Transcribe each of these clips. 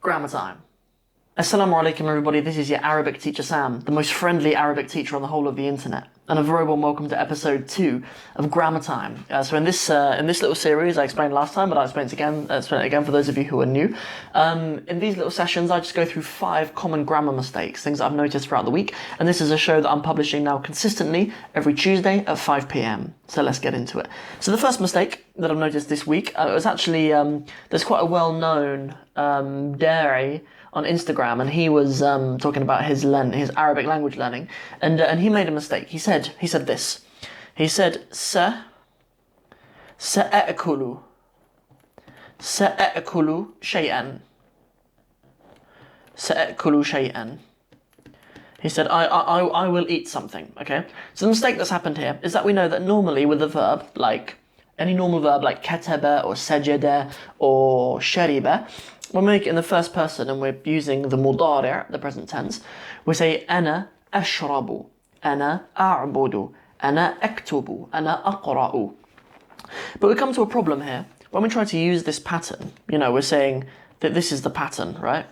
Grammar time. Assalamu alaikum everybody, this is your Arabic teacher Sam, the most friendly Arabic teacher on the whole of the internet. And a very warm welcome to episode 2 of Grammar Time. So in this little series, I explained last time, but I'll explain it again for those of you who are new. In these little sessions, I just go through 5 common grammar mistakes, things that I've noticed throughout the week. And this is a show that I'm publishing now consistently every Tuesday at 5 p.m. So let's get into it. So the first mistake that I've noticed this week, it was actually, there's quite a well-known dairy on Instagram, and he was talking about his Arabic language learning, and he made a mistake. He said this. He said سأأكل شيئا. سأأكل شيئا. He said, I will eat something, okay? So the mistake that's happened here is that we know that normally with a verb, like any normal verb like كتب or سجد or شرب, when we make it in the first person and we're using the مضارع, the present tense, we say أنا أشرب, أنا أعبد, أنا أكتب, أنا أقرأ. But we come to a problem here. When we try to use this pattern, we're saying that this is the pattern, right?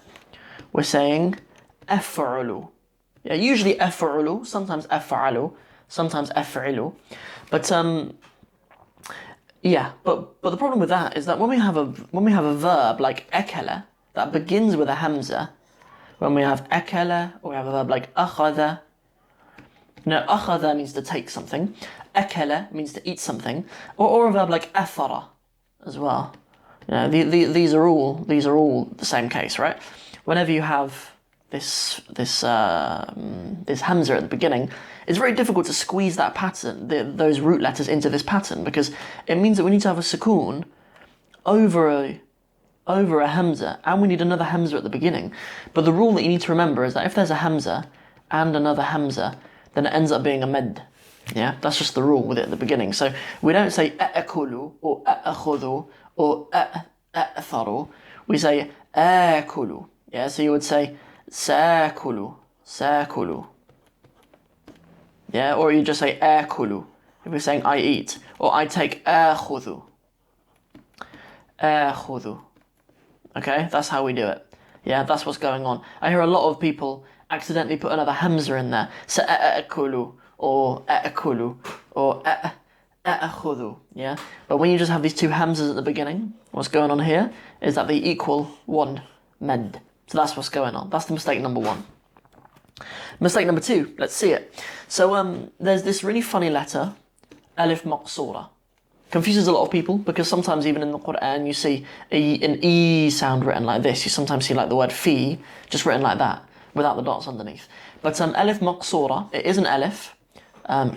We're saying أفعل. Yeah, usually أفعل, sometimes أفعل, sometimes أفعل. But but the problem with that is that when we have a verb like أكل that begins with a hamza, when we have أكل, or we have a verb like أخذ, أخذ means to take something, أكل means to eat something, or a verb like أثر as well. These are all the same case, right? Whenever you have this hamza at the beginning, it's very difficult to squeeze that pattern, those root letters into this pattern, because it means that we need to have a sukoon over a hamza, and we need another hamza at the beginning. But the rule that you need to remember is that if there's a hamza and another hamza, then it ends up being a med. Yeah, that's just the rule with it at the beginning. So we don't say أأكل or أأخذ or أأثر. We say آكل. Yeah, so you would say ساكل. Yeah, or you just say آكل if you're saying I eat, or I take آخذ. Okay, that's how we do it. Yeah, that's what's going on. I hear a lot of people accidentally put another hamza in there. سأأكل or أأكل or أأخذ. Yeah, but when you just have these two hamzas at the beginning, what's going on here is that they equal one med. So that's what's going on. That's the mistake number 1. Mistake number 2, let's see it. So there's this really funny letter, alif maqsura. Confuses a lot of people because sometimes even in the Quran you see an E sound written like this. You sometimes see like the word fi just written like that without the dots underneath. But alif maqsura, it is an alif. So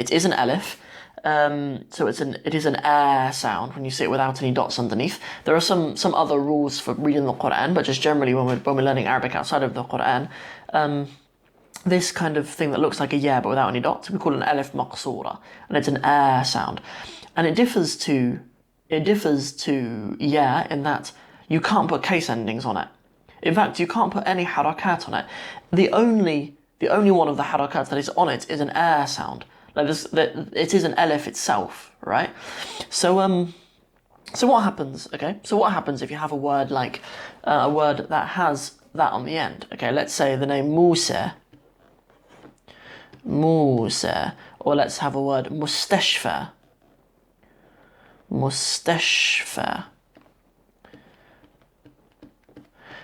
it is an air sound when you see it without any dots underneath. There are some other rules for reading the Quran, but just generally when we're learning Arabic outside of the Quran, this kind of thing that looks like a yeah but without any dots, we call it an alif maqsura, and it's an air sound. And it differs to yeah in that you can't put case endings on it. In fact, you can't put any harakat on it. The only one of the harakat that is on it is an air sound. Like this, it is an alif itself, right? So what happens? Okay, so what happens if you have a word like a word that has that on the end? Okay, let's say the name Musa, or let's have a word mustashfa.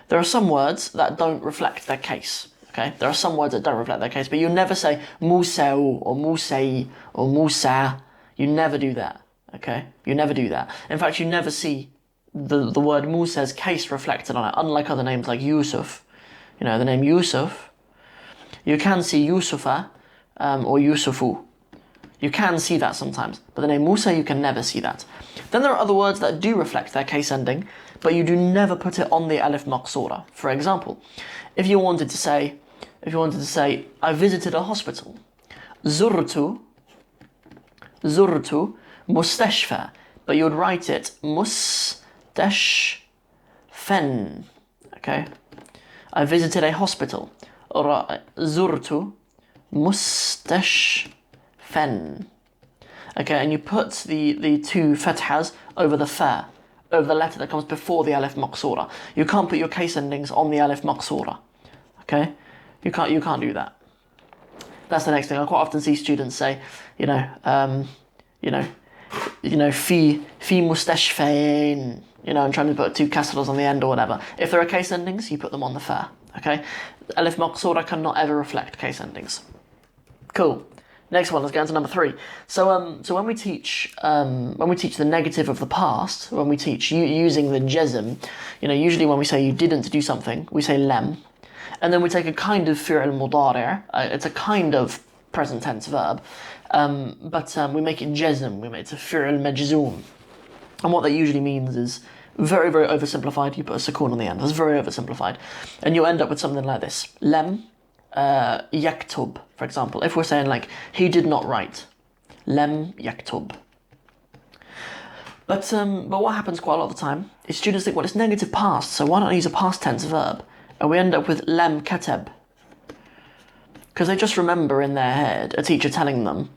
There are some words that don't reflect their case. Okay, there are some words that don't reflect their case, but you never say Musa'u or Musai or Musa. You never do that. Okay, you never do that. In fact, you never see the word Musa's case reflected on it, unlike other names like Yusuf. The name Yusuf. You can see Yusufa or Yusufu. You can see that sometimes, but the name Musa, you can never see that. Then there are other words that do reflect their case ending, but you do never put it on the alif maqsura. For example, if you wanted to say, I visited a hospital, زرت مستشفى, but you would write it مستشفى. Okay, I visited a hospital. زرت مستشفى. Okay, and you put the two fathas over the fa, over the letter that comes before the alif maqsura. You can't put your case endings on the alif maqsura. Okay? You can't do that. That's the next thing. I quite often see students say, fi mustashfain, and trying to put two kasras on the end or whatever. If there are case endings, you put them on the fa. Okay? Alif maqsura cannot ever reflect case endings. Cool. Next one, let's go on to number 3. So when we teach the negative of the past, when we teach using the jazm, usually when we say you didn't do something, we say lem, and then we take a kind of fi'l mudari', it's a kind of present tense verb, but we make it jazm, it's a fi'l majzoom, and what that usually means is very, very oversimplified. You put a sukun on the end. That's very oversimplified, and you end up with something like this: lem. Yaktub, for example, if we're saying like he did not write, lem yaktub. But what happens quite a lot of the time is students think, well, it's negative past, so why not use a past tense verb? And we end up with lem katab, because they just remember in their head a teacher telling them,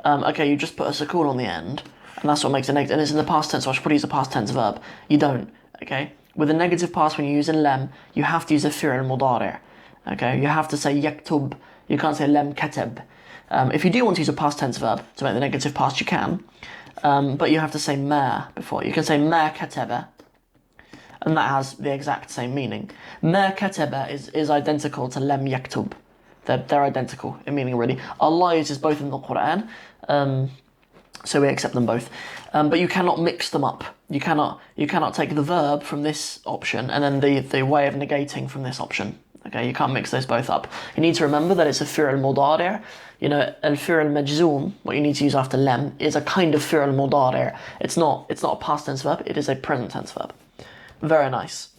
okay, you just put a sukun on the end, and that's what makes it negative, and it's in the past tense, so I should probably use a past tense verb. You don't, okay? With a negative past, when you're using lem, you have to use a fi'l mudari'. Okay, you have to say yaktub, you can't say lem katab. If you do want to use a past tense verb to make the negative past, you can, but you have to say ma before. You can say ma kataba, and that has the exact same meaning. Ma kataba is identical to lem yaktub. They're identical in meaning already. Allah uses both in the Quran, so we accept them both. But you cannot mix them up. You cannot take the verb from this option and then the way of negating from this option. Okay, you can't mix those both up. You need to remember that it's a fi'l mudari'. Al-fi'l majzoom, what you need to use after lem, is a kind of fi'l mudari'. It's not a past tense verb, it is a present tense verb. Very nice.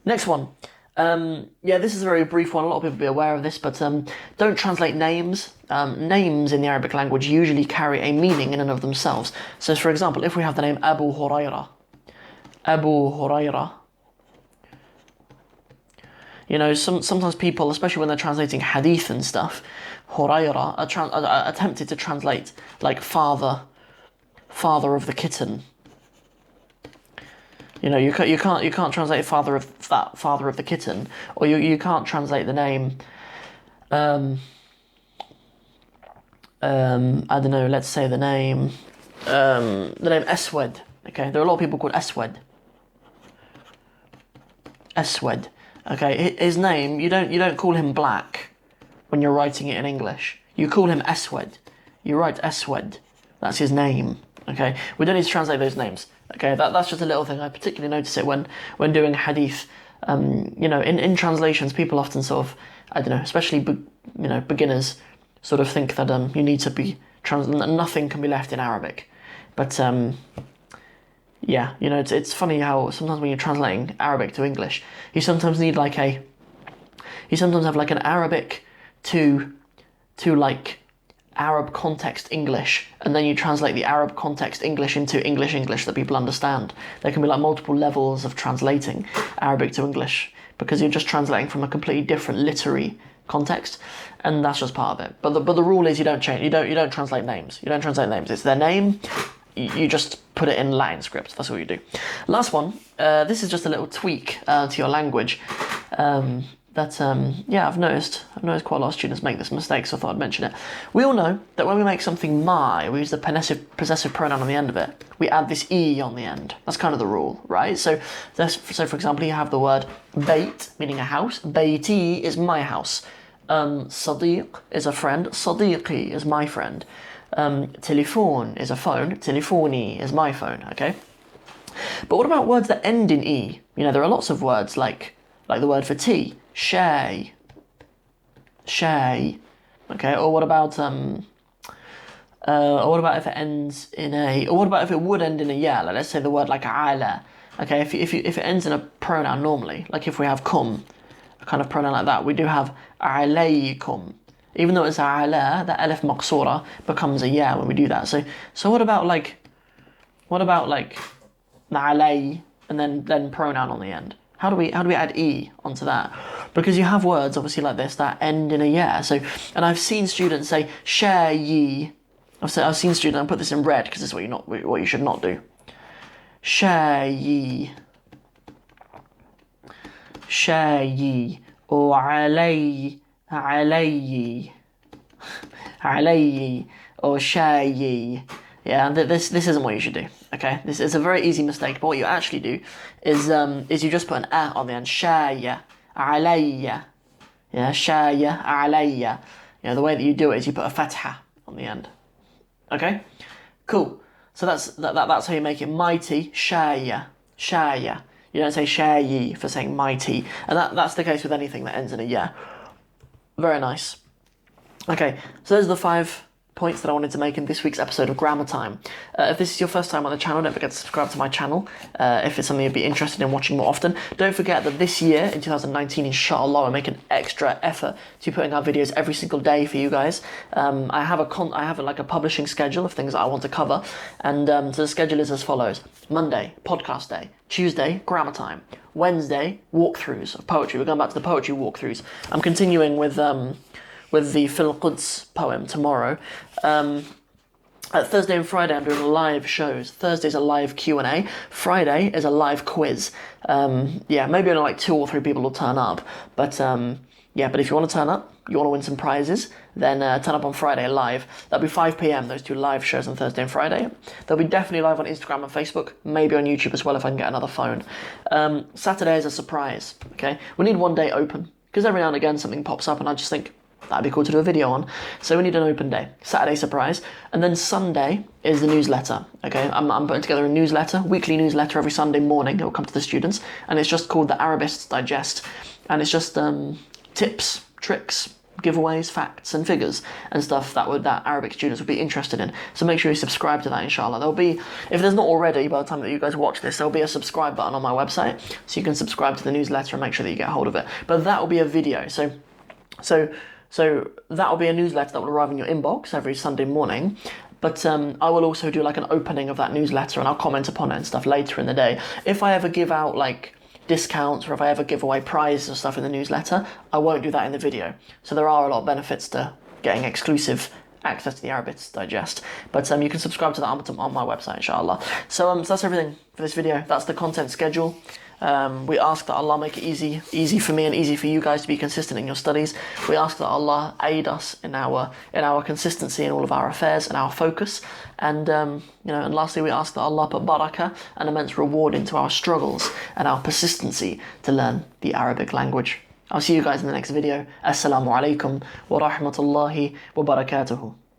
Next one. This is a very brief one. A lot of people will be aware of this, but don't translate names. Names in the Arabic language usually carry a meaning in and of themselves. So, for example, if we have the name Abu Huraira, sometimes people, especially when they're translating hadith and stuff, Huraira are attempted to translate like father of the kitten. You can't translate father of the kitten, or you can't translate the name. I don't know. Let's say the name Aswad. Okay, there are a lot of people called Aswad. Aswad. Okay, his name, you don't call him Black when you're writing it in English. You call him Aswad. You write Aswad. That's his name. Okay, we don't need to translate those names. Okay, that's just a little thing. I particularly notice it when doing hadith. In translations, people often sort of, I don't know, especially beginners, sort of think that you need to be nothing can be left in Arabic, but it's funny how sometimes when you're translating Arabic to English, you sometimes have like an Arabic to like Arab context English, and then you translate the Arab context English into English that people understand. There can be like multiple levels of translating Arabic to English because you're just translating from a completely different literary context, and that's just part of it. But the rule is you don't translate names. You don't translate names. It's their name. You just put it in Latin script. That's what you do. Last one. This is just a little tweak to your language. I've noticed quite a lot of students make this mistake, so I thought I'd mention it. We all know that when we make something my, we use the possessive pronoun on the end of it. We add this e on the end. That's kind of the rule, right? So for example, you have the word bait, meaning a house. Bayti is my house. Sadiq is a friend. Sadiqi is my friend. Telephone is a phone. Telefoni is my phone, okay? But what about words that end in e? There are lots of words like the word for tea, shay, okay? Or what about if it ends in a? Or what about if it would end in a ya? Like let's say the word like ala, okay? If it ends in a pronoun normally, like if we have kum, a kind of pronoun like that, we do have alaykum. Even though it's ala, the alif maqsura becomes a ya when we do that. So what about the alay and then pronoun on the end? How do we add e onto that? Because you have words obviously like this that end in a yeah. So, and I've seen students say share ye. I've seen students. I put this in red because this is what you should not do. شاي شاي or علي or شاي. Yeah, this isn't what you should do. Okay, this is a very easy mistake. But what you actually do is you just put an a on the end. شاي علي. Yeah, شاي علي. The way that you do it is you put a fatha on the end. Okay, cool. So that's how you make it. Mighty shaya. You don't say shayi for saying mighty, and that's the case with anything that ends in a ya. Very nice. Okay, so those are the 5 points that I wanted to make in this week's episode of Grammar Time. If this is your first time on the channel, don't forget to subscribe to my channel if it's something you'd be interested in watching more often. Don't forget that this year, in 2019, inshallah, we'll make an extra effort to be putting out videos every single day for you guys. I have a publishing schedule of things that I want to cover, and so the schedule is as follows. Monday, podcast day. Tuesday, Grammar Time. Wednesday, walkthroughs of poetry. We're going back to the poetry walkthroughs. I'm continuing with the Fil Quds poem tomorrow. Thursday and Friday I'm doing live shows. Thursday's a live Q&A. Friday is a live quiz. Maybe only like 2 or 3 people will turn up. But if you want to turn up, you want to win some prizes, then turn up on Friday live. That'll be 5 p.m, those 2 live shows on Thursday and Friday. They'll be definitely live on Instagram and Facebook, maybe on YouTube as well if I can get another phone. Saturday is a surprise, okay? We need one day open, because every now and again something pops up and I just think, that'd be cool to do a video on. So we need an open day. Saturday surprise. And then Sunday is the newsletter. Okay, I'm putting together a newsletter, weekly newsletter every Sunday morning. It will come to the students. And it's just called the Arabists Digest. And it's just tips, tricks, giveaways, facts and figures and stuff that Arabic students would be interested in. So make sure you subscribe to that, inshallah. There'll be, if there's not already by the time that you guys watch this, there'll be a subscribe button on my website. So you can subscribe to the newsletter and make sure that you get hold of it. But that will be a video. So that'll be a newsletter that will arrive in your inbox every Sunday morning. But I will also do like an opening of that newsletter and I'll comment upon it and stuff later in the day. If I ever give out like discounts or if I ever give away prizes or stuff in the newsletter, I won't do that in the video. So there are a lot of benefits to getting exclusive access to the Arabics Digest. But you can subscribe to that on my website, inshallah. So that's everything for this video. That's the content schedule. We ask that Allah make it easy for me and easy for you guys to be consistent in your studies. We ask that Allah aid us in our consistency in all of our affairs and our focus. And and lastly, we ask that Allah put barakah and immense reward into our struggles and our persistency to learn the Arabic language. I'll see you guys in the next video. Assalamu alaikum wa rahmatullahi wa barakatuhu.